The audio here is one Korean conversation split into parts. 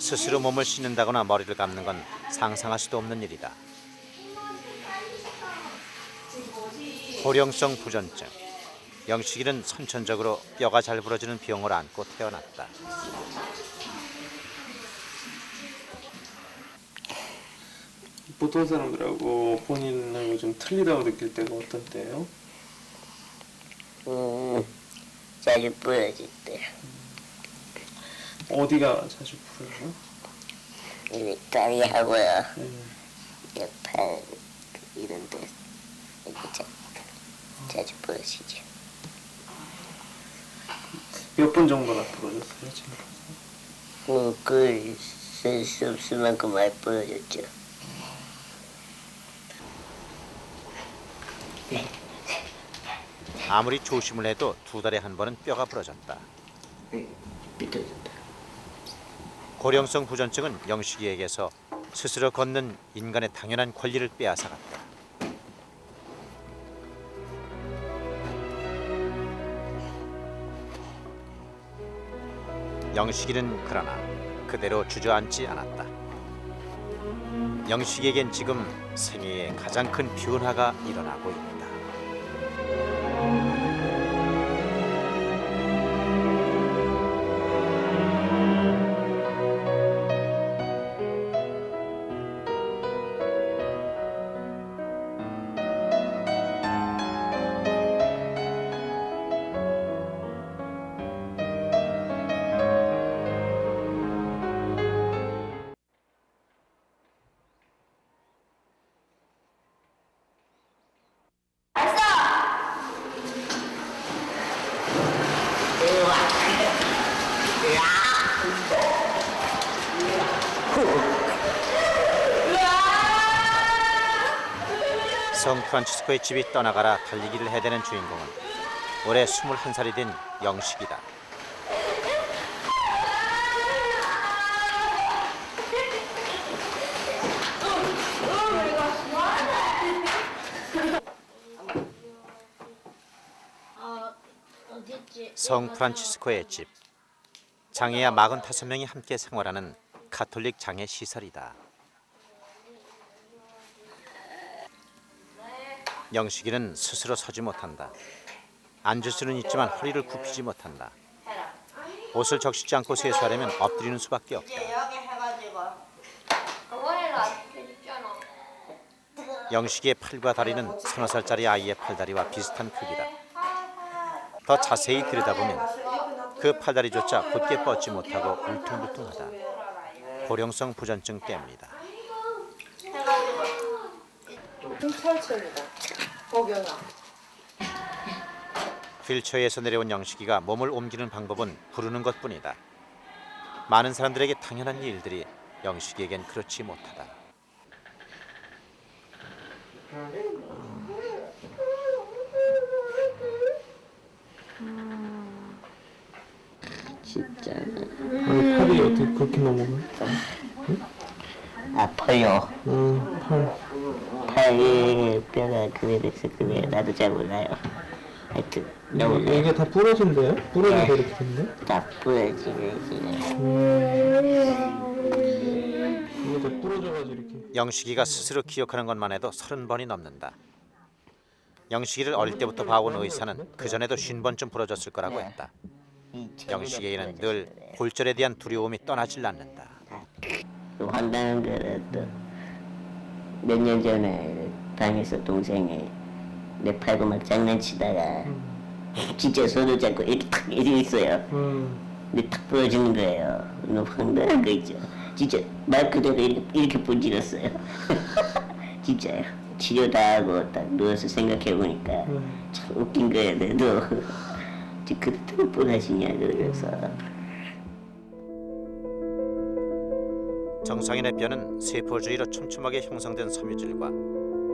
스스로 몸을 씻는다거나 머리를 감는 건 상상할 수도 없는 일이다. 고령성 부전증. 영식이는 선천적으로 뼈가 잘 부러지는 병을 안고 태어났다. 보통 사람들하고 본인하고 좀 틀리다고 느낄 때가 어떤 때예요? 자주 부러질 때. 어디가 자주 부러져요? 이 다리하고요. 네. 팔 이런 데 이렇게 자주 부러지죠. 몇 번 정도나 부러졌어요 지금? 글쓸 수 없을 만큼 많이 부러졌죠. 아무리 조심을 해도 2달에 한 번은 뼈가 부러졌다. 삐뚤어졌다. 고령성 부전증은 영식이에게서 스스로 걷는 인간의 당연한 권리를 빼앗아갔다. 영식이는 그러나 그대로 주저앉지 않았다. 영식이에겐 지금 생애의 가장 큰 변화가 일어나고 있다. 성 프란치스코의 집이 떠나가라 달리기를 해대는 주인공은 올해 21살이 된 영식이다. 성 프란치스코의 집. 장애아 45명이 함께 생활하는 가톨릭 장애 시설이다. 영식이는 스스로 서지 못한다. 앉을 수는 있지만 허리를 굽히지 못한다. 옷을 적시지 않고 세수하려면 엎드리는 수밖에 없다. 영식이의 팔과 다리는 3살짜리 아이의 팔다리와 비슷한 크기다. 더 자세히 들여다보면 그 팔다리조차 곧게 뻗지 못하고 울퉁불퉁하다. 고령성 부전증 때문이다. 혈체입니다. 복용아. 휠체어에서 내려온 영식이가 몸을 옮기는 방법은 부르는 것뿐이다. 많은 사람들에게 당연한 일들이 영식이에겐 그렇지 못하다. 진짜 아니 팔이 어떻게 그렇게 넘어가요? 아파요. 팔. 팔에 뼈가 그래 돼서 그래 나도 잘 몰라요. 하여튼 너무 이게 다 부러진대요? 부러져서 이렇게 된대? 다 부러지네 지금. 이게 다 부러져가지고 이렇게. 영식이가 스스로 기억하는 것만 해도 30번이 넘는다. 영식이를 어릴 때부터 봐온 의사는 그전에도 50번쯤 부러졌을 거라고 했다. 영식이에게는 늘 골절에 대한 두려움이 떠나질 않는다. 황당한 거는 또 몇 년 전에 방에서 동생이 내 팔고 막 장난치다가 진짜 손을 잡고 이렇게 탁 이렇게 있어요. 근데 탁 부러지는 거예요. 너무 황당한 거 있죠. 진짜 말 그대로 이렇게 분질렀어요. 진짜요. 치료 다 하고 딱 누워서 생각해 보니까 참 웃긴 거예요. 내도 그때는 부러지냐 그래서. 정상인의 뼈는 세포 주위로 촘촘하게 형성된 섬유질과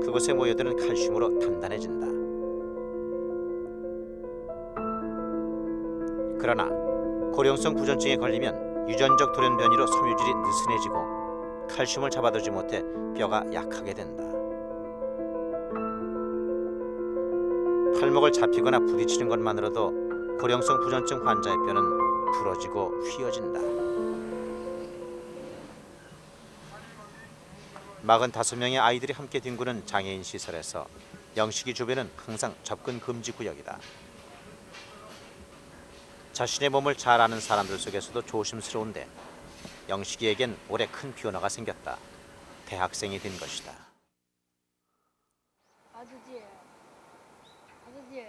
그곳에 모여드는 칼슘으로 단단해진다. 그러나 고령성 부전증에 걸리면 유전적 돌연변이로 섬유질이 느슨해지고 칼슘을 잡아두지 못해 뼈가 약하게 된다. 팔목을 잡히거나 부딪히는 것만으로도 고령성 부전증 환자의 뼈는 부러지고 휘어진다. 45명의 아이들이 함께 뒹구는 장애인 시설에서 영식이 주변은 항상 접근 금지 구역이다. 자신의 몸을 잘 아는 사람들 속에서도 조심스러운데 영식이에겐 올해 큰 변화가 생겼다. 대학생이 된 것이다. 아저씨, 아저씨.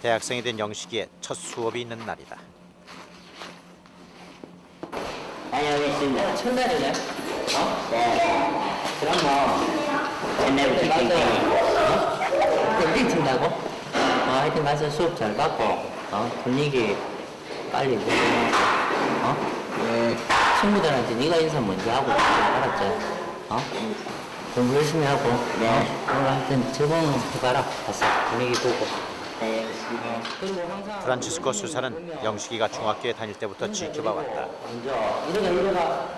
대학생이 된 영식이의 첫 수업이 있는 날이다. 다녀오겠습니다. 첫날이네. 어? 네. 그럼 뭐 옛날부터 땡땡이. 일찍 친다고? 하여튼 가서 수업 잘 받고 분위기 빨리 보고 친구들한테 네가 인사 먼저 하고 알았지? 공부 열심히 하고 네. 오늘 하여튼 적응해봐라. 가서 분위기 보고. 네. 그리고 항상 프란치스코 수사는 영식이가 중학교에 다닐 때부터 지켜봐왔다. 먼저 이래가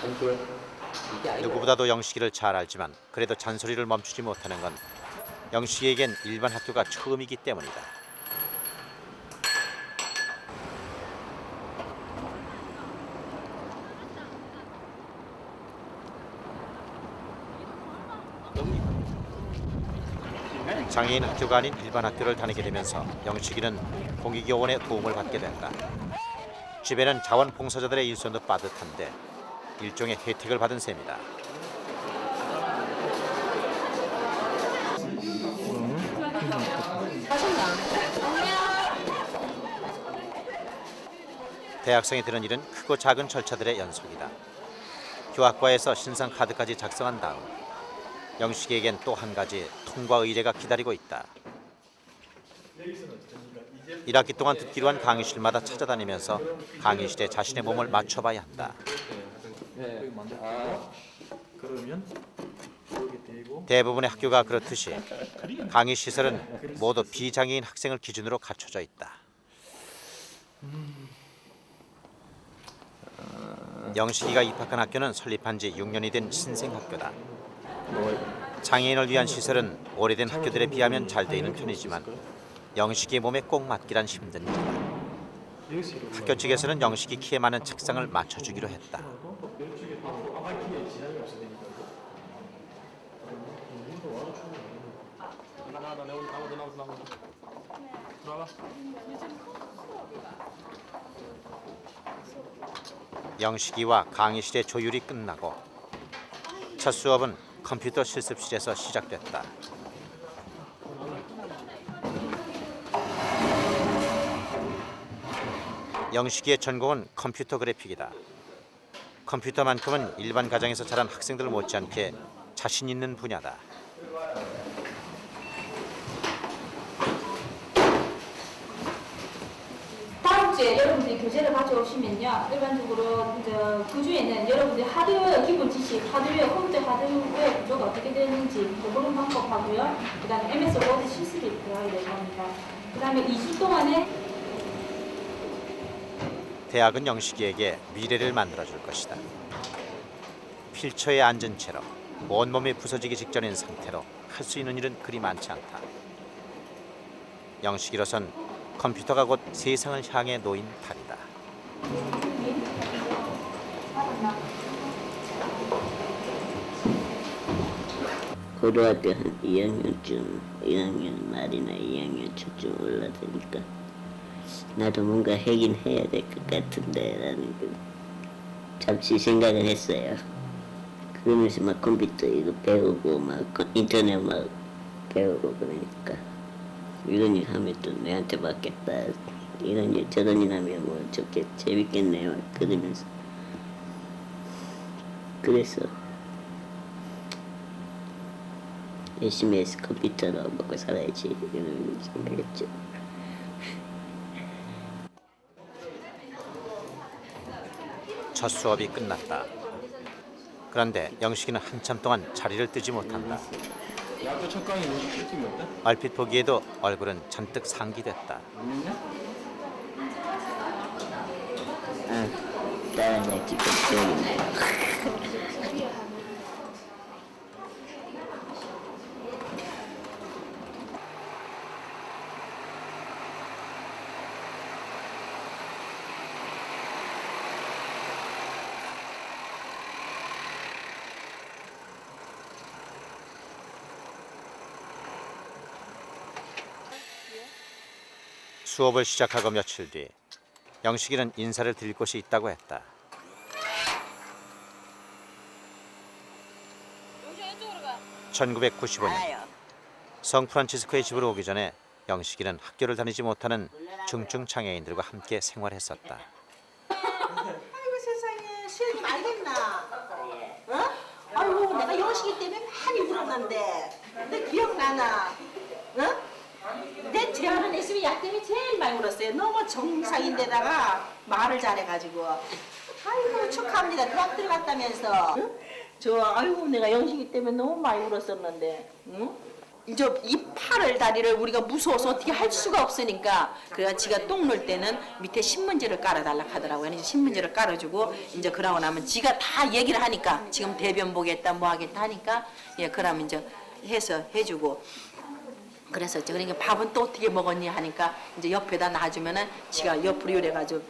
이렇게 누구보다도 영식이를 잘 알지만 그래도 잔소리를 멈추지 못하는 건 영식이에겐 일반 학교가 처음이기 때문이다. 장애인 학교가 아닌 일반 학교를 다니게 되면서 영식이는 공익요원의 도움을 받게 된다. 집에는 자원봉사자들의 일손도 빠듯한데 일종의 혜택을 받은 셈이다. 대학생이 되는 일은 크고 작은 절차들의 연속이다. 교학과에서 신상 카드까지 작성한 다음 영식이에겐 또 한 가지 통과 의뢰가 기다리고 있다. 1학기 동안 듣기로 한 강의실마다 찾아다니면서 강의실에 자신의 몸을 맞춰봐야 한다. 대부분의 학교가 그렇듯이 강의 시설은 모두 비장애인 학생을 기준으로 갖춰져 있다. 영식이가 입학한 학교는 설립한 지 6년이 된 신생학교다. 장애인을 위한 시설은 오래된 학교들에 비하면 잘 돼 있는 편이지만 영식이의 몸에 꼭 맞기란 힘든 일이다. 학교 측에서는 영식이 키에 맞는 책상을 맞춰주기로 했다. 영식이와 강의실의 조율이 끝나고 첫 수업은 컴퓨터 실습실에서 시작됐다. 영식이의 전공은 컴퓨터 그래픽이다. 컴퓨터만큼은 일반 가정에서 자란 학생들 못지않게 자신 있는 분야다. 다음 주에 여러분들이 교재를 가져오시면요. 일반적으로 그 주에는 여러분들이 하드웨어 기본 지식, 하드웨어, 컴퓨터 하드웨어 구조가 어떻게 되는지 모르는 방법하고요. 그 다음에 MS 워드 실습이 들어가야 될 겁니다. 그 다음에 2주 동안에 대학은 영식이에게 미래를 만들어줄 것이다. 필처에 앉은 채로 온몸이 부서지기 직전인 상태로 할 수 있는 일은 그리 많지 않다. 영식이로선 컴퓨터가 곧 세상을 향해 놓인 달이다. 고등학교 한 2학년쯤, 1학년 말이나 2학년 초쯤 올라가니까 나도 뭔가 하긴 해야 될 것 같은데 라는 잠시 생각을 했어요. 그러면서 막 컴퓨터 이거 배우고 막 인터넷 막 배우고 그러니까 이런 일 하면 또 내한테 받겠다. 이런 일 저런 일 하면 뭐 좋겠 재밌겠네요. 그러면서 그래서 열심히 해서 컴퓨터로 먹고 살아야지 이런 생각했죠. 첫 수업이 끝났다. 그런데 영식이는 한참 동안 자리를 뜨지 못한다. 야구 첫 강의 일찍이 어때? 얼핏 보기에도 얼굴은 잔뜩 상기됐다. 다른 약집 기억이 나요. 수업을 시작하고 며칠 뒤 영식이는 인사를 드릴 곳이 있다고 했다. 1995년 성프란치스코의 집으로 오기 전에 영식이는 학교를 다니지 못하는 중증 장애인들과 함께 생활했었다. 아이고 세상에 수영님 알겠나? 어? 아이고 내가 영식이 때문에 많이 울었는데 내 기억나나? 어? 내 재활은 했으면 야 때문에 제일 많이 울었어요. 너무 정상인데다가 말을 잘해가지고 아이고 축하합니다. 대학 들어갔다면서 응? 저 아이고 내가 영식이 때문에 너무 많이 울었었는데 응? 이제 이 팔을 다리를 우리가 무서워서 어떻게 할 수가 없으니까 그래가 지가 똥 넣을 때는 밑에 신문지를 깔아달라 하더라고요. 이제 신문지를 깔아주고 이제 그러고 나면 지가 다 얘기를 하니까 지금 대변 보겠다 뭐 하겠다 하니까 예 그러면 이제 해서 해주고 그래서 그러니까 밥은 또 어떻게 먹었니 하니까 이제 옆에다 놔주면은 지가 옆으로 요래가지고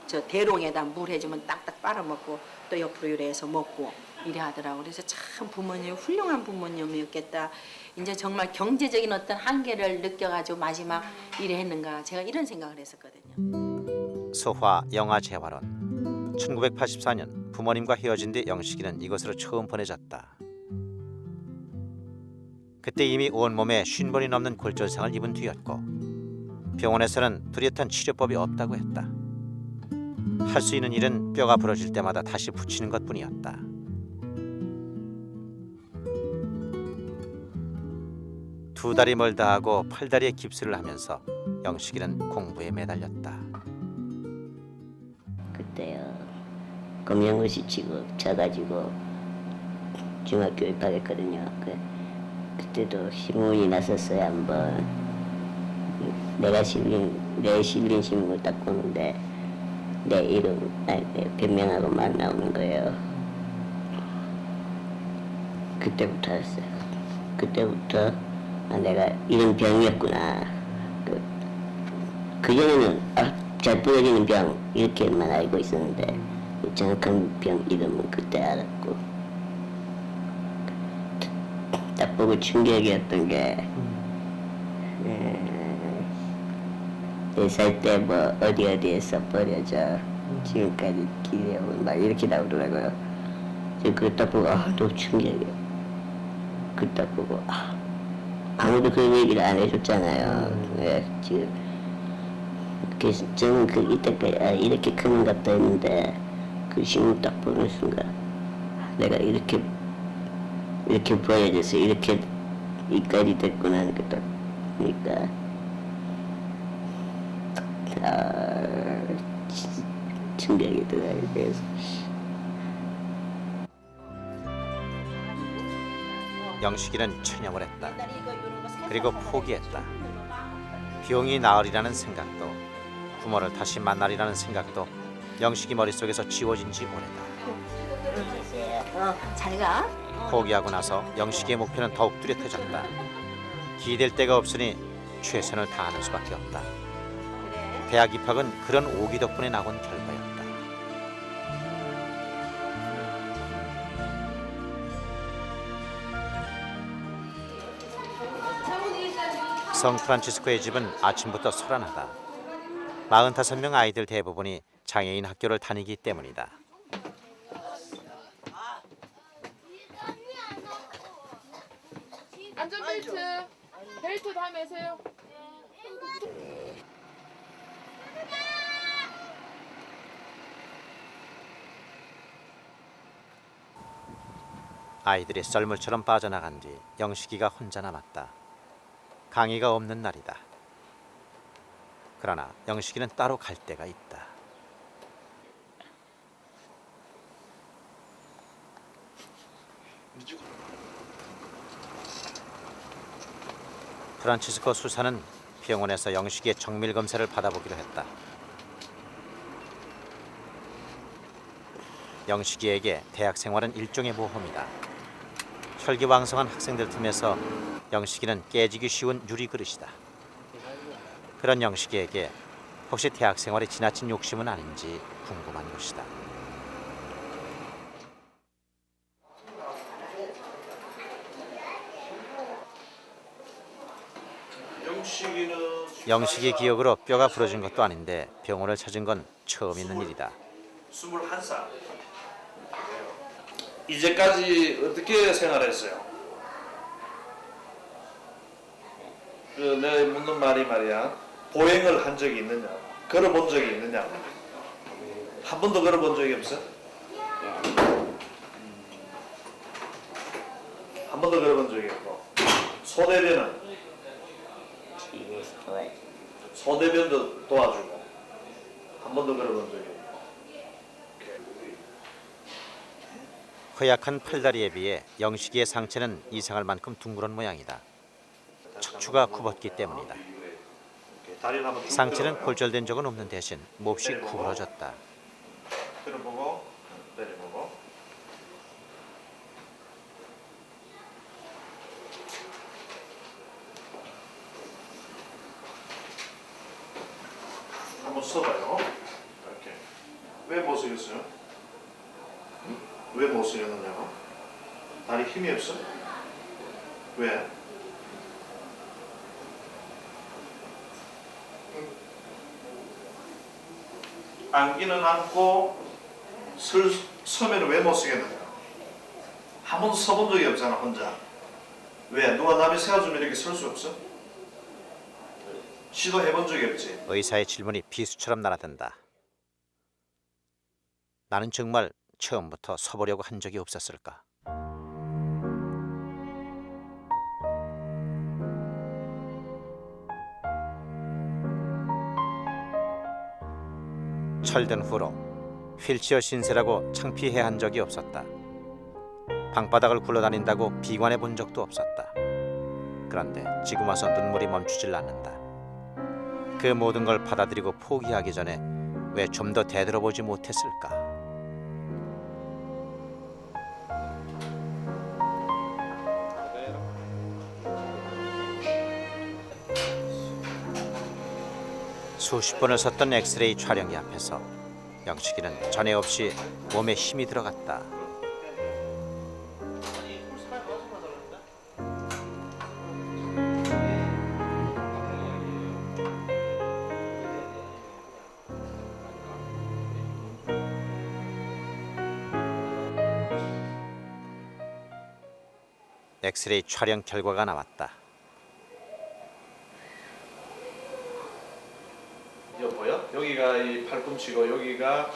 저 대롱에다 물 해주면 딱딱 빨아먹고 또 옆으로 요래해서 먹고 이래 하더라고. 그래서 참 부모님 훌륭한 부모님이었겠다. 이제 정말 경제적인 어떤 한계를 느껴가지고 마지막 일을 했는가 제가 이런 생각을 했었거든요. 소화 영아 재활원. 1984년 부모님과 헤어진 뒤 영식이는 이곳으로 처음 보내졌다. 그때 이미 온몸에 50번이 넘는 골절상을 입은 뒤였고 병원에서는 뚜렷한 치료법이 없다고 했다. 할 수 있는 일은 뼈가 부러질 때마다 다시 붙이는 것뿐이었다. 두 다리 멀다 하고 팔다리에 깁스를 하면서 영식이는 공부에 매달렸다. 그때요 검정고시 치고 쳐가지고 중학교 입학했거든요. 그때도 신문이 났었어요. 한번 내 실린 신문을 딱 보는데 내 이름 내 변명하고만 나오는 거예요. 그때부터 알았어요. 그때부터 내가 이런 병이었구나. 그전에는 잘 부러지는 병 이렇게만 알고 있었는데 정확한 병 이름은 그때 알았고 딱 보고 충격이었던 게 4살 때 뭐 어디에서 버려져 지금까지 기대온 막 이렇게 나오더라고요. 그거 딱 보고 너무 충격이에요. 그거 딱 보고 아무도 그런 얘기를 안 해줬잖아요. 네, 지금 그래서 저는 이때까지 이렇게 크는 것 같다 했는데 그 신문 딱 보는 순간 내가 이렇게 보여져서 이렇게 이까지 됐구나 하니까 딱 보니까 충격이 들어요. 그래서 영식이는 체념을 했다. 그리고 포기했다. 병이 나으리라는 생각도 부모를 다시 만나리라는 생각도 영식이 머릿속에서 지워진 지 오래다. 잘 가. 포기하고 나서 영식이의 목표는 더욱 뚜렷해졌다. 기댈 데가 없으니 최선을 다하는 수밖에 없다. 대학 입학은 그런 오기 덕분에 나온 결과였다. 성프란치스코의 집은 아침부터 소란하다. 45명 아이들 대부분이 장애인 학교를 다니기 때문이다. 안전벨트 벨트 다 매세요. 아이들이 썰물처럼 빠져나간 뒤 영식이가 혼자 남았다. 강의가 없는 날이다. 그러나 영식이는 따로 갈 데가 있다. 프란치스코 수사는 병원에서 영식이의 정밀 검사를 받아보기로 했다. 영식이에게 대학 생활은 일종의 모험이다. 혈기왕성한 학생들 틈에서 영식이는 깨지기 쉬운 유리그릇이다. 그런 영식이에게 혹시 대학 생활에 지나친 욕심은 아닌지 궁금한 것이다. 영식이는 영식의 기억으로 뼈가 부러진 것도 아닌데 병원을 찾은 건 처음 있는 일이다. 21살. 이제까지 어떻게 생활했어요? 내가 묻는 말이 말이야. 보행을 한 적이 있느냐? 걸어본 적이 있느냐? 한 번도 걸어본 적이 없어? 한 번도 걸어본 적이 없고. 소대변은? 집에서 도와주고. 소대변도 도와주고. 한 번도 걸어본 적이 없고. 허약한 팔다리에 비해 영식이의 상체는 이상할 만큼 둥그런 모양이다. 척추가 굽었기 때문이다. 다리를 한번 쭉 상체는 들어봐요. 골절된 적은 없는 대신 몹시 구부러졌다. 들어보고 내려보고. 한번 써봐요. 이렇게. 왜 못 쓰겠어요? 왜 못 쓰겠느냐고? 다리 힘이 없어? 왜? 앉기는 앉고 서면 왜 못 쓰겠느냐? 한 번도 서본 적이 없잖아 혼자. 왜? 누가 남이 세워주면 이렇게 설 수 없어? 시도해본 적이 없지. 의사의 질문이 비수처럼 날아든다. 나는 정말 처음부터 서보려고 한 적이 없었을까? 철든 후로 휠체어 신세라고 창피해 한 적이 없었다. 방바닥을 굴러다닌다고 비관해 본 적도 없었다. 그런데 지금 와서 눈물이 멈추질 않는다. 그 모든 걸 받아들이고 포기하기 전에 왜 좀 더 되돌아보지 못했을까? 수십 번을 섰던 엑스레이 촬영기 앞에서 영식이는 전에 없이 몸에 힘이 들어갔다. 엑스레이 촬영 결과가 나왔다. 이거 보여? 여기가 이 팔꿈치고 여기가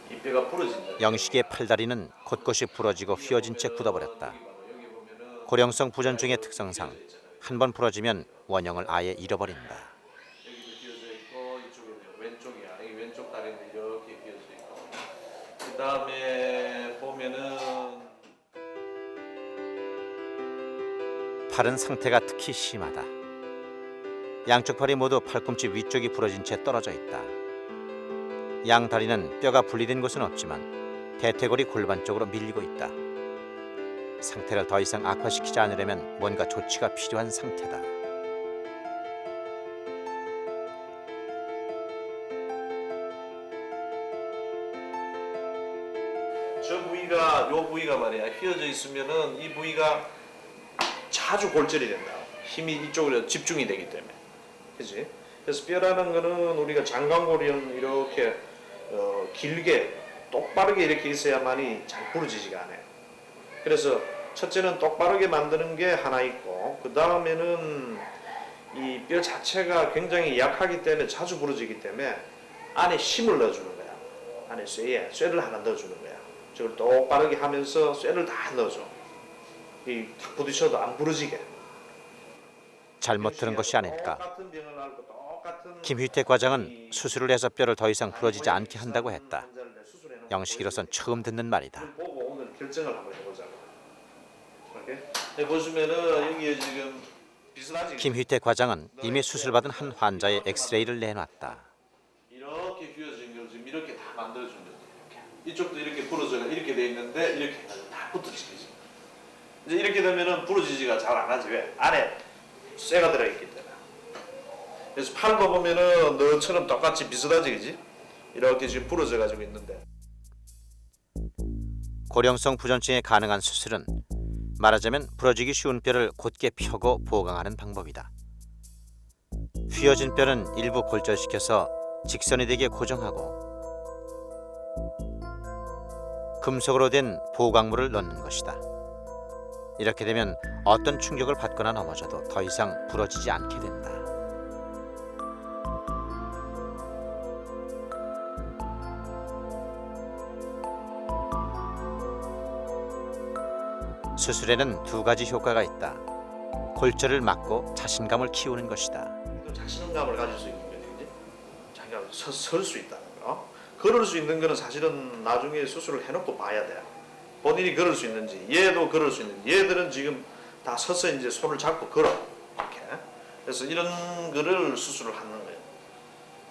이 뼈가 부러진다. 영식의 팔다리는 곳곳이 부러지고 휘어진 채 굳어버렸다. 고령성 부전증의 특성상 한 번 부러지면 원형을 아예 잃어버린다. 여기도 휘어져 있고 이쪽에 왼쪽이야. 여기 왼쪽 다리는 이렇게 휘어져 있고. 그 다음에 보면은 팔은 상태가 특히 심하다. 양쪽 팔이 모두 팔꿈치 위쪽이 부러진 채 떨어져 있다. 양 다리는 뼈가 분리된 곳은 없지만 대퇴골이 골반 쪽으로 밀리고 있다. 상태를 더 이상 악화시키지 않으려면 뭔가 조치가 필요한 상태다. 저 부위가 요 부위가 말이야 휘어져 있으면은 이 부위가 자주 골절이 된다. 힘이 이쪽으로 집중이 되기 때문에, 그렇지? 그래서 뼈라는 거는 우리가 장강골이는 이렇게 길게 똑바르게 이렇게 있어야만이 잘 부러지지가 않아요. 그래서 첫째는 똑바르게 만드는 게 하나 있고, 그 다음에는 이 뼈 자체가 굉장히 약하기 때문에 자주 부러지기 때문에 안에 힘을 넣어주는 거야. 안에 쇠를 하나 넣어주는 거야. 저걸 똑바르게 하면서 쇠를 다 넣어줘. 이 탁 부딪혀도 안 부러지게. 잘못 들은 것이 아닐까. 똑같은 병을 앓고 똑같은 김휘택 과장은 수술을 해서 뼈를 더 이상 부러지지 않게 한다고 했다. 영식이로선 처음 듣는 말이다. 보고 오늘 결정을 한번 해보자고. 오케이? 네, 보시면은 여기에 지금 비슷하지. 김휘택 과장은 이미 수술받은 한 환자의 엑스레이를 내놨다. 이렇게 휘어진 걸 지금 이렇게 다 만들어준 거지. 이렇게. 이쪽도 이렇게 부러져가 이렇게 돼 있는데 이렇게 해가지고 다 붙어지지. 이제 이렇게 되면은 부러지지가 잘 안 하지. 왜? 안에 쇠가 들어있기 때문에. 그래서 팔도 보면은 너처럼 똑같이 비슷하지, 그지? 이렇게 지금 부러져 가지고 있는데. 고령성 부전증에 가능한 수술은 말하자면 부러지기 쉬운 뼈를 곧게 펴고 보강하는 방법이다. 휘어진 뼈는 일부 골절시켜서 직선이 되게 고정하고 금속으로 된 보강물을 넣는 것이다. 이렇게 되면 어떤 충격을 받거나 넘어져도 더 이상 부러지지 않게 된다. 수술에는 두 가지 효과가 있다. 골절을 막고 자신감을 키우는 것이다. 자신감을 가질 수 있는 거지, 그지? 자기가 설 수 있다는 거. 걸을 수 있는 거는 사실은 나중에 수술을 해놓고 봐야 돼. 본인이 걸을 수 있는지, 얘도 걸을 수 있는지. 얘들은 지금 다 서서 이제 손을 잡고 걸어. 이렇게. 그래서 이런 거를 수술을 하는 거예요.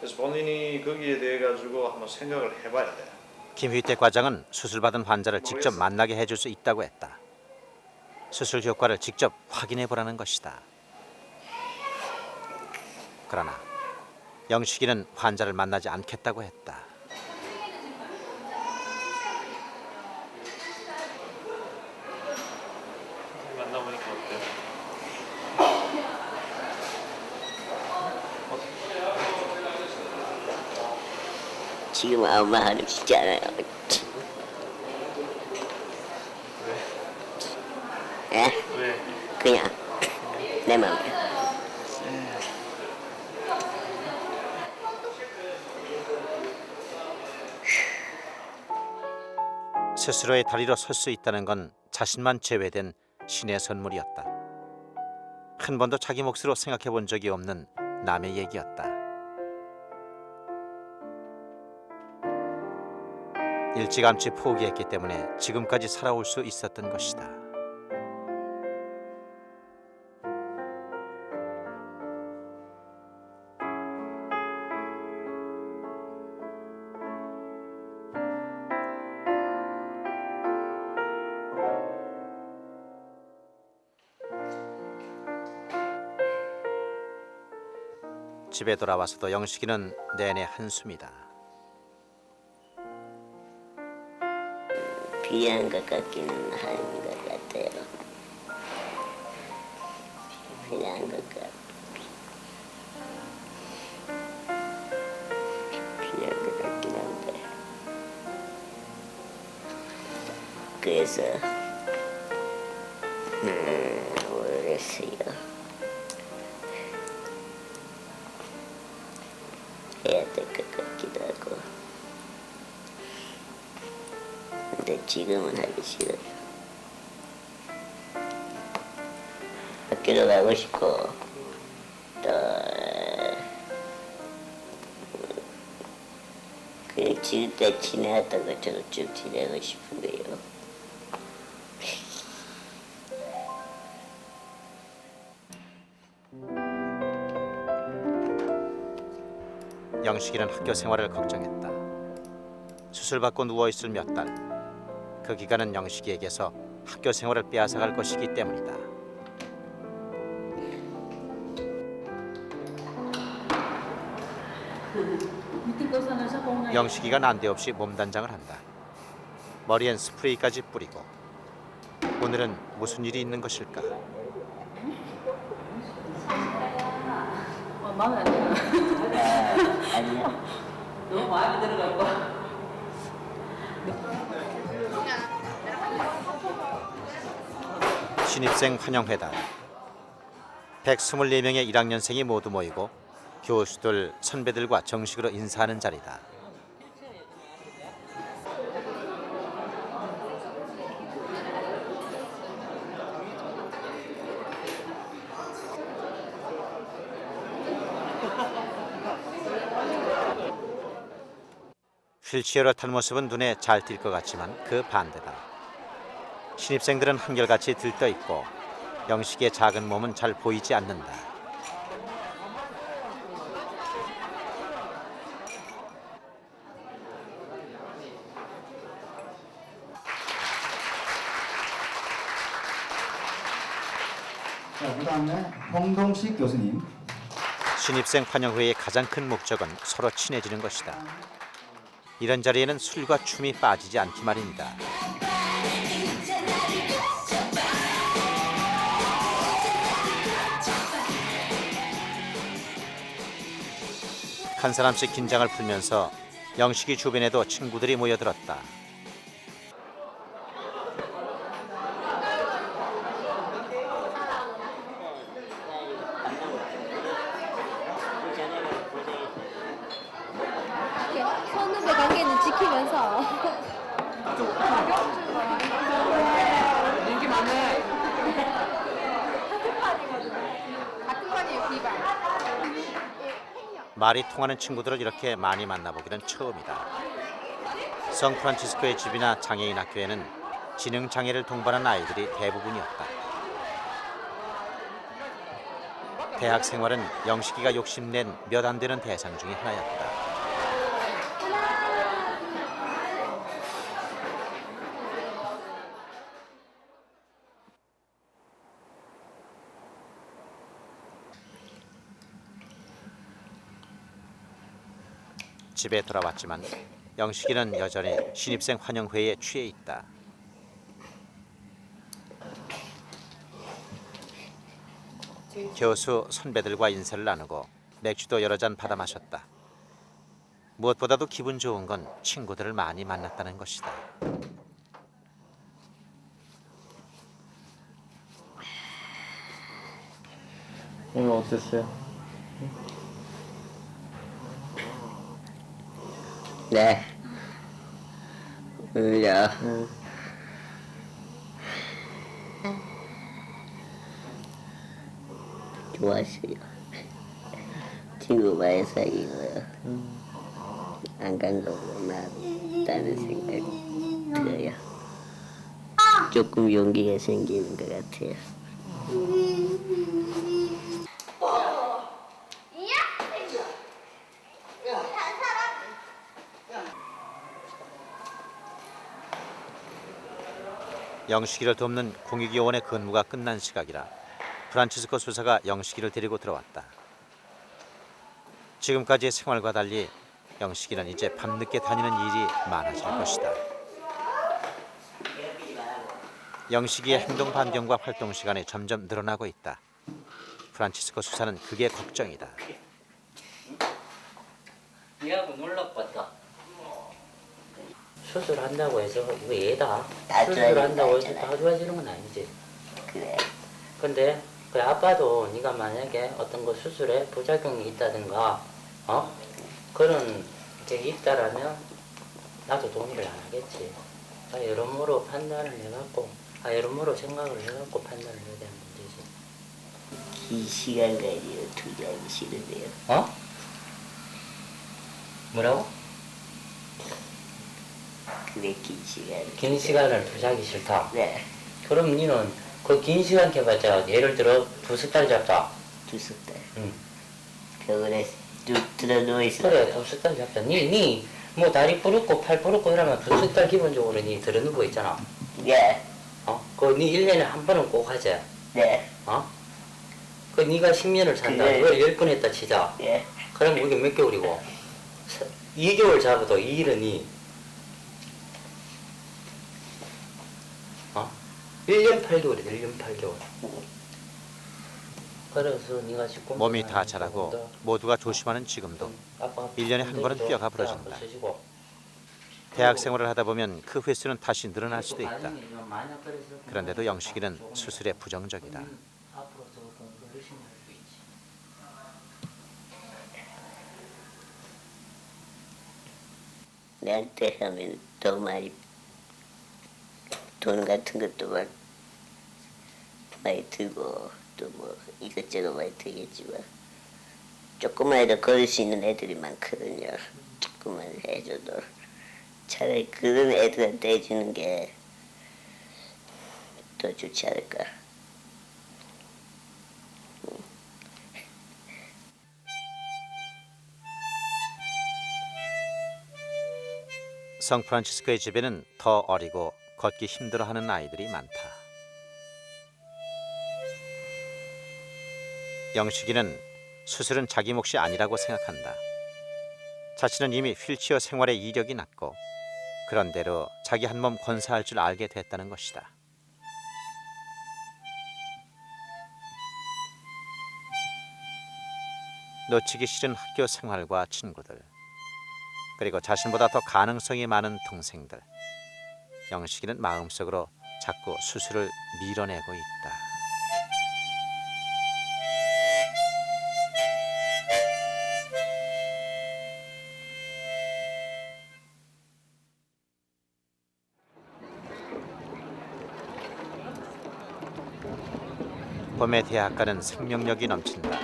그래서 본인이 거기에 대해 가지고 한번 생각을 해봐야 돼. 김휘택 과장은 수술받은 환자를 직접 만나게 해줄 수 있다고 했다. 수술 효과를 직접 확인해 보라는 것이다. 그러나 영식이는 환자를 만나지 않겠다고 했다. 만나보니까 어때요? 지금 아무 말 하고 싶지 않아요. 예? 왜? 그냥 내 마음이야. 스스로의 다리로 설 수 있다는 건 자신만 제외된 신의 선물이었다. 한 번도 자기 몫으로 생각해 본 적이 없는 남의 얘기였다. 일찌감치 포기했기 때문에 지금까지 살아올 수 있었던 것이다. 집에 돌아와서도 영식이는 내내 한숨이다. 필요한 것 같기는 한 것 같아요. 필요한 것 같. 필요한 것 같긴 한데. 그래서 모르겠어요. 해야 될 것 같기도 하고. 근데 지금은 하기 싫어요. 학교도 가고 싶고 또 그냥 지금까지 지내왔던 것처럼 쭉 지내고 싶은 거예요. 영식이는 학교 생활을 걱정했다. 수술받고 누워있을 몇 달, 그 기간은 영식이에게서 학교 생활을 빼앗아갈 것이기 때문이다. 영식이가 난데없이 몸단장을 한다. 머리엔 스프레이까지 뿌리고. 오늘은 무슨 일이 있는 것일까? 마음에 안 들어. 아니야. 너무 마음에 들어갖고. 신입생 환영회다. 124명의 1학년생이 모두 모이고 교수들, 선배들과 정식으로 인사하는 자리다. 휠체어를 탄 모습은 눈에 잘 띌 것 같지만 그 반대다. 신입생들은 한결같이 들떠있고 영식의 작은 몸은 잘 보이지 않는다. 자, 그다음에 홍동식 교수님. 신입생 환영회의 가장 큰 목적은 서로 친해지는 것이다. 이런 자리에는 술과 춤이 빠지지 않기 마련이다. 한 사람씩 긴장을 풀면서 영식이 주변에도 친구들이 모여들었다. 선후배 관계는 지키면서 인기 많네. 같은 반이에요, 비반. 말이 통하는 친구들을 이렇게 많이 만나보기는 처음이다. 성프란치스코의 집이나 장애인 학교에는 지능장애를 동반한 아이들이 대부분이었다. 대학 생활은 영식이가 욕심낸 몇 안 되는 대상 중에 하나였다. 집에 돌아왔지만 영식이는 여전히 신입생 환영회에 취해 있다. 교수 선배들과 인사를 나누고 맥주도 여러 잔 받아 마셨다. 무엇보다도 기분 좋은 건 친구들을 많이 만났다는 것이다. 오늘 어땠어요? 네. 오늘요. 좋았어요. 친구 많이 사귀고요. 안 간 거보다 낫다는 생각이 들어요. 조금 용기가 생기는 것 같아요. 영식이를 돕는 공익요원의 근무가 끝난 시각이라 프란치스코 수사가 영식이를 데리고 들어왔다. 지금까지의 생활과 달리 영식이는 이제 밤늦게 다니는 일이 많아질 것이다. 영식이의 행동 반경과 활동 시간이 점점 늘어나고 있다. 프란치스코 수사는 그게 걱정이다. 얘하고 놀랍겠다. 수술한다고 해서 이거 얘다. 수술한다고 해서 다 좋아지는 건 아니지. 그래. 근데 그 아빠도 네가 만약에 어떤 거 수술에 부작용이 있다든가 그런 게 있다라면 나도 동의를 안 하겠지. 여러모로 판단을 해갖고 여러모로 생각을 해갖고 판단을 해야 되는 문제지. 긴 시간까지 투자하기 싫은데요. 뭐라고? 그래 긴 시간. 긴 시간을 투자하기 싫다. 네. 그럼 니는 그 긴 시간 해봤자 예를 들어 2-3달 잡자. 2-3달. 응. 겨울에 쭉 들어 누워있어. 그래 2-3달 잡자. 니 뭐 다리 부럽고 팔 부럽고 이러면 2-3달 기본적으로 니 들어 누워 있잖아. 예. 니 1년에 한 번은 꼭 하자. 네. 그 니가 10년을 산다. 그래. 그걸 10번 했다 치자. 예. 그럼 그게 몇 개월이고? 2개월 잡아도 이 일은 1년 8개월이다. 1년 8개월. 그래서 네가 지금 몸이 다 자라고 모두가 조심하는 지금도 1년에 한 번은 뼈가 부러진다. 대학 생활을 하다 보면 그 횟수는 다시 늘어날 수도 있다. 그런데도 영식이는 수술에 부정적이다. 나한테 하면 더 많이 돈 같은 것도 막 많이 들고 또 뭐 이것저것 많이 들겠지만 조금만이라도 걸을 수 있는 애들이 많거든요. 조금만 해줘도 차라리 그런 애들한테 해주는 게 더 좋지 않을까. 성프란치스코의 집에는 더 어리고 걷기 힘들어하는 아이들이 많다. 영식이는 수술은 자기 몫이 아니라고 생각한다. 자신은 이미 휠체어 생활에 이력이 났고 그런대로 자기 한 몸 건사할 줄 알게 됐다는 것이다. 놓치기 싫은 학교 생활과 친구들, 그리고 자신보다 더 가능성이 많은 동생들. 영식이는 마음속으로 자꾸 수술을 밀어내고 있다. 봄의 대학가는 생명력이 넘친다.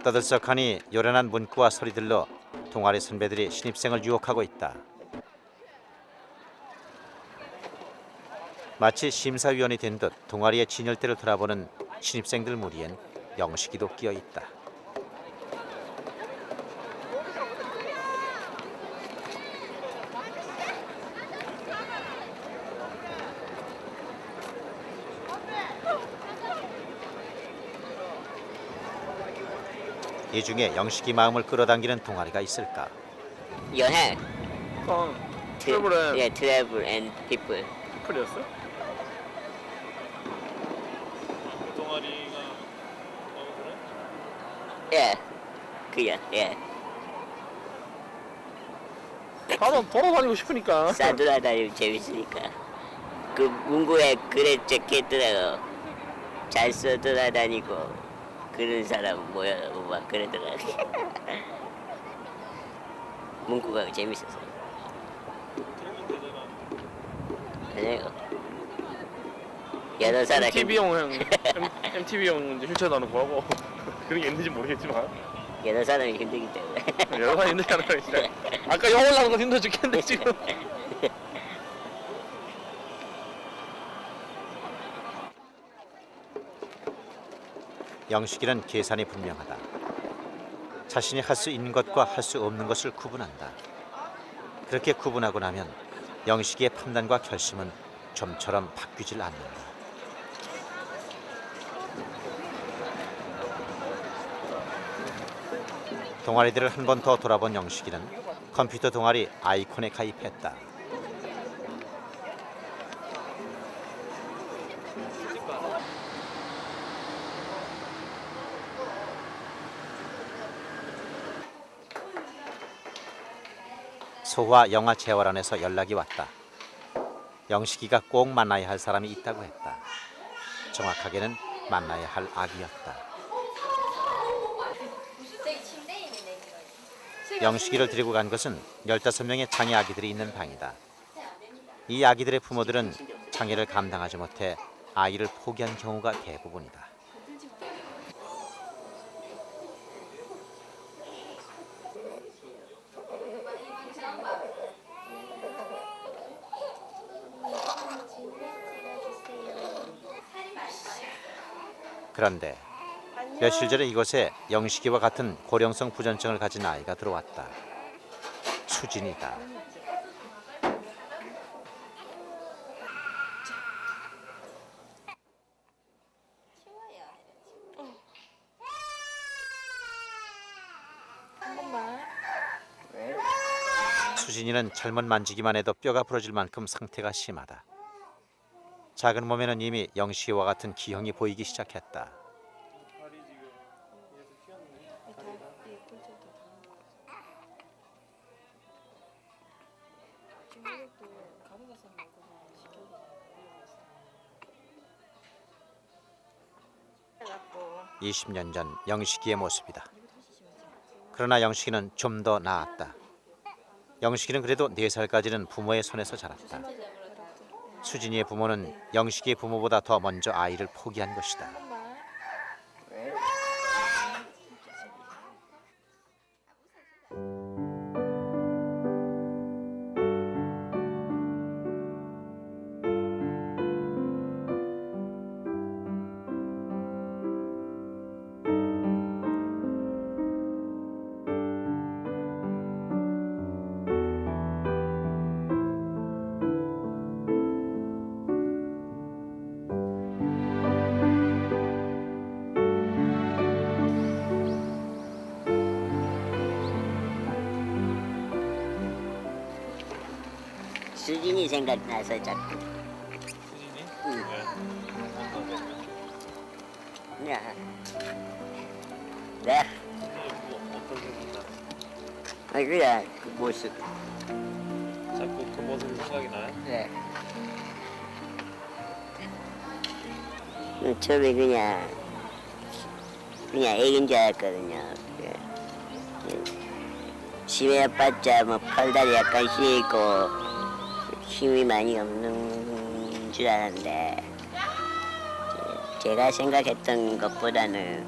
떠들썩하니 요란한 문구와 소리들로 동아리 선배들이 신입생을 유혹하고 있다. 마치 심사위원이 된 듯 동아리의 진열대를 돌아보는 신입생들 무리엔 영식이도 끼어 있다. 이 중에 영식이 마음을 끌어당기는 동아리가 있을까? 여행. 트래블 예, 트래블 앤 피플. 피플이었어? 동아리가 예, 그야, 예. 나도 돌아다니고 싶으니까. 싸돌아다니면 재밌으니까. 그 문구에 글에 적혀있더라고. 잘 써돌아다니고 그런 사람 모여서 막 그러더라고. 문구가 재밌어서. 그래요. 여러 사람 MTV용 MTV용 이제 휠체어 나는 거하고 그런 게 있는지 모르겠지만 여러 사람이 힘들기 때문에. 여러 사람이 힘들잖아 진짜. 아까 영어 올라가는 건 힘들어 죽겠는데 지금. 영식이는 계산이 분명하다. 자신이 할 수 있는 것과 할 수 없는 것을 구분한다. 그렇게 구분하고 나면 영식이의 판단과 결심은 좀처럼 바뀌질 않는다. 동아리들을 한 번 더 돌아본 영식이는 컴퓨터 동아리 아이콘에 가입했다. 소화 영화 재활원에서 연락이 왔다. 영식이가 꼭 만나야 할 사람이 있다고 했다. 정확하게는 만나야 할 아기였다. 영식이를 데리고 간 것은 15명의 장애 아기들이 있는 방이다. 이 아기들의 부모들은 장애를 감당하지 못해 아이를 포기한 경우가 대부분이다. 그런데 며칠 전에 이곳에 영식이와 같은 고령성 부전증을 가진 아이가 들어왔다. 수진이다. 수진이는 잘못 만지기만 해도 뼈가 부러질 만큼 상태가 심하다. 작은 몸에는 이미 영식이와 같은 기형이 보이기 시작했다. (20년) 전 영식이의 모습이다. 그러나 영식이는 좀 더 나았다. 영식이는 그래도 4살까지는 부모의 손에서 자랐다. 수진이의 부모는 영식이의 부모보다 더 먼저 아이를 포기한 것이다. 수진이 생각나서 자꾸. 수진이? 응. 왜? 그냥 그냥 네. 어떤 생각나? 그냥 그 모습. 자꾸 그 모습이 생각이 나요? 네. 처음에 그냥 애기인 줄 알았거든요. 심해봤자 뭐 팔다리 약간 휘있고 힘이 많이 없는 줄 알았는데 제가 생각했던 것보다는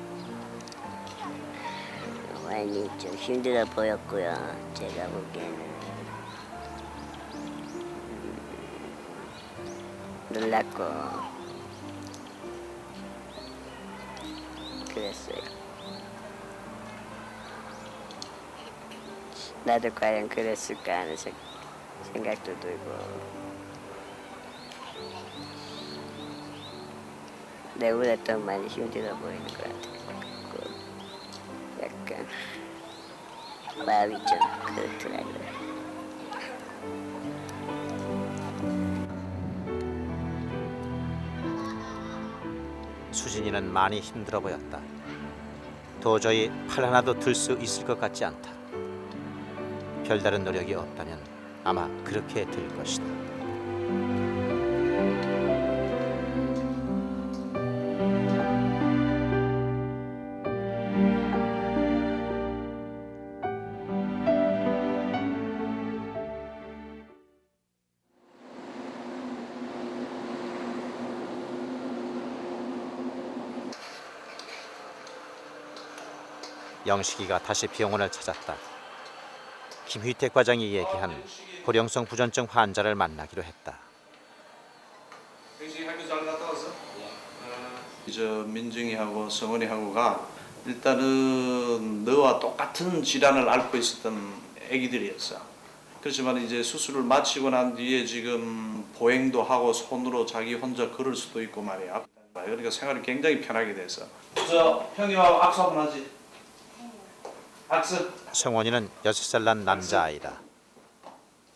많이 좀 힘들어 보였고요. 제가 보기에는 놀랐고 그랬어요. 나도 과연 그랬을까 하는 생각도 들고 내보다 더 많이 힘들어 보이는 것 같고 약간 마음이 좀 그렇더라고요. 수진이는 많이 힘들어 보였다. 도저히 팔 하나도 들 수 있을 것 같지 않다. 별다른 노력이 없다면 아마 그렇게 될 것이다. 영식이가 다시 병원을 찾았다. 김휘택 과장이 얘기한 고령성 부전증 환자를 만나기로 했다. 영식이 학교 잘 갔다 왔어? 저 민정이하고 성원이하고가 일단은 너와 똑같은 질환을 앓고 있었던 아기들이었어. 그렇지만 이제 수술을 마치고 난 뒤에 지금 보행도 하고 손으로 자기 혼자 걸을 수도 있고 말이야. 그러니까 생활이 굉장히 편하게 돼서. 저 형님하고 악수 한번 하지. 악수. 성원이는 6살 난 남자아이다.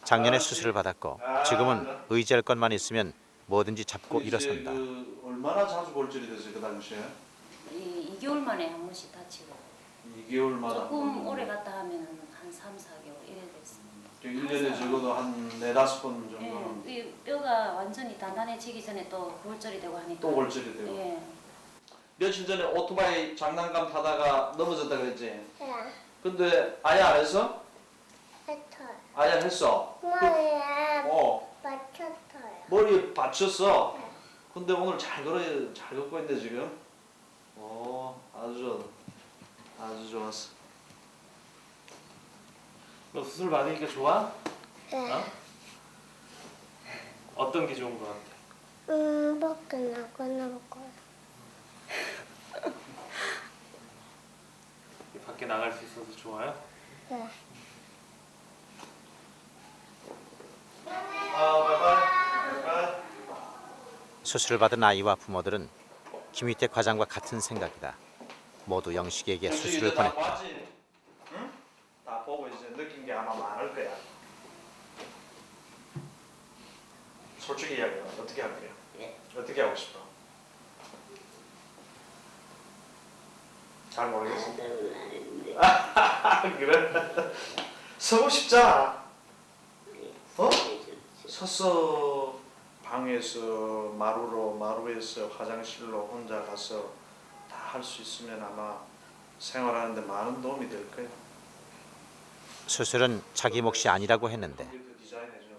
작년에 수술을 받았고 지금은 의지할 것만 있으면 뭐든지 잡고 일어선다. 얼마나 자주 골절이 됐어요 그 당시에? 2개월 만에 한 번씩 다치고 2개월마다? 조금 오래 갔다 하면 한 3, 4개월 이래 됐습니다. 1년에 적어도 한 4, 5번 정도는 예, 뼈가 완전히 단단해지기 전에 또 골절이 되고 하니까 또 골절이 되고. 예. 며칠 전에 오토바이 장난감 타다가 넘어졌다 그랬지? 네. 근데 아예 안 했어? 했어요. 아예 했어? 머리에 어. 맞췄어요. 머리에 받쳤어? 근데 오늘 잘 걷고 있는데 지금? 아주 좋았어. 너 수술 받으니까 좋아? 네. 어? 어떤 게 좋은 거 같아? 먹고 나고. 밖에 나갈 수 있어서 좋아요? 네. 바이바이. 수술을 받은 아이와 부모들은 김휘택 과장과 같은 생각이다. 모두 영식에게 수술을 다 보냈다. 봤지? 응? 다 보고 이제 느낀 게 아마 많을 거야. 솔직히 이야기해. 어떻게 할게요? 어떻게 하고 싶어? 잘 모르겠어. 그래? 서고 싶잖아. 어? 서서 방에서 마루에서 화장실로 혼자 가서 다 할 수 있으면 아마 생활하는데 많은 도움이 될 거야. 수술은 자기 몫이 아니라고 했는데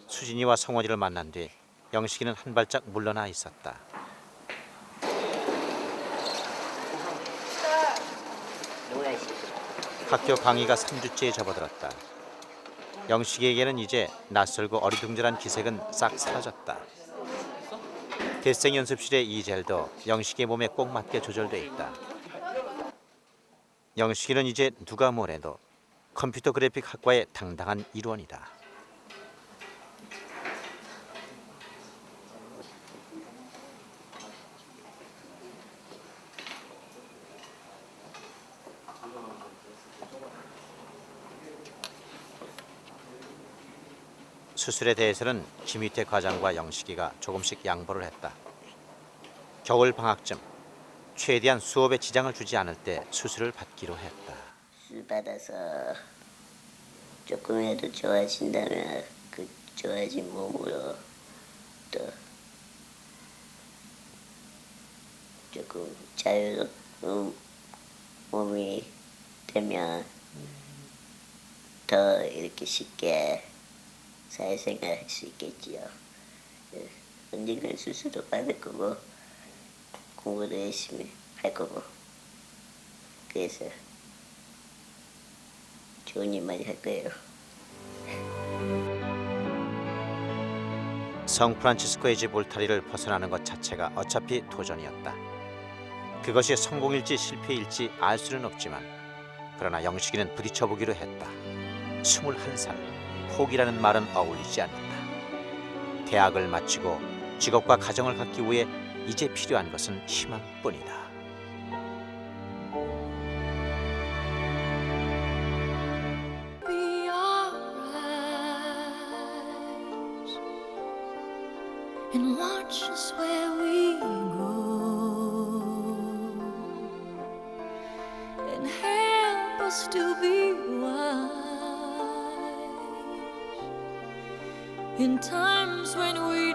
수진이와 성원이를 만난 뒤 영식이는 한 발짝 물러나 있었다. 학교 강의가 3주째에 접어들었다. 영식이에게는 이제 낯설고 어리둥절한 기색은 싹 사라졌다. 대생 연습실의 이젤도 영식이의 몸에 꼭 맞게 조절돼 있다. 영식이는 이제 누가 뭐래도 컴퓨터 그래픽 학과의 당당한 일원이다. 수술에 대해서는 김휘택 과장과 영식이가 조금씩 양보를 했다. 겨울 방학쯤 최대한 수업에 지장을 주지 않을 때 수술을 받기로 했다. 수술 받아서 조금이라도 좋아진다면 그 좋아진 몸으로 또 조금 자유로운 몸이 되면 더 이렇게 쉽게 사회생활 할 수 있겠지요. 언젠간 수술도 받을 거고 공부도 열심히 할 거고 그래서 좋은 일 많이 할 거예요. 성프란치스코의 집 울타리를 벗어나는 것 자체가 어차피 도전이었다. 그것이 성공일지 실패일지 알 수는 없지만 그러나 영식이는 부딪혀보기로 했다. 21살, 포기라는 말은 어울리지 않는다. 대학을 마치고 직업과 가정을 갖기 위해 이제 필요한 것은 희망뿐이다. And watch us where we go, and help us to be wise in times when we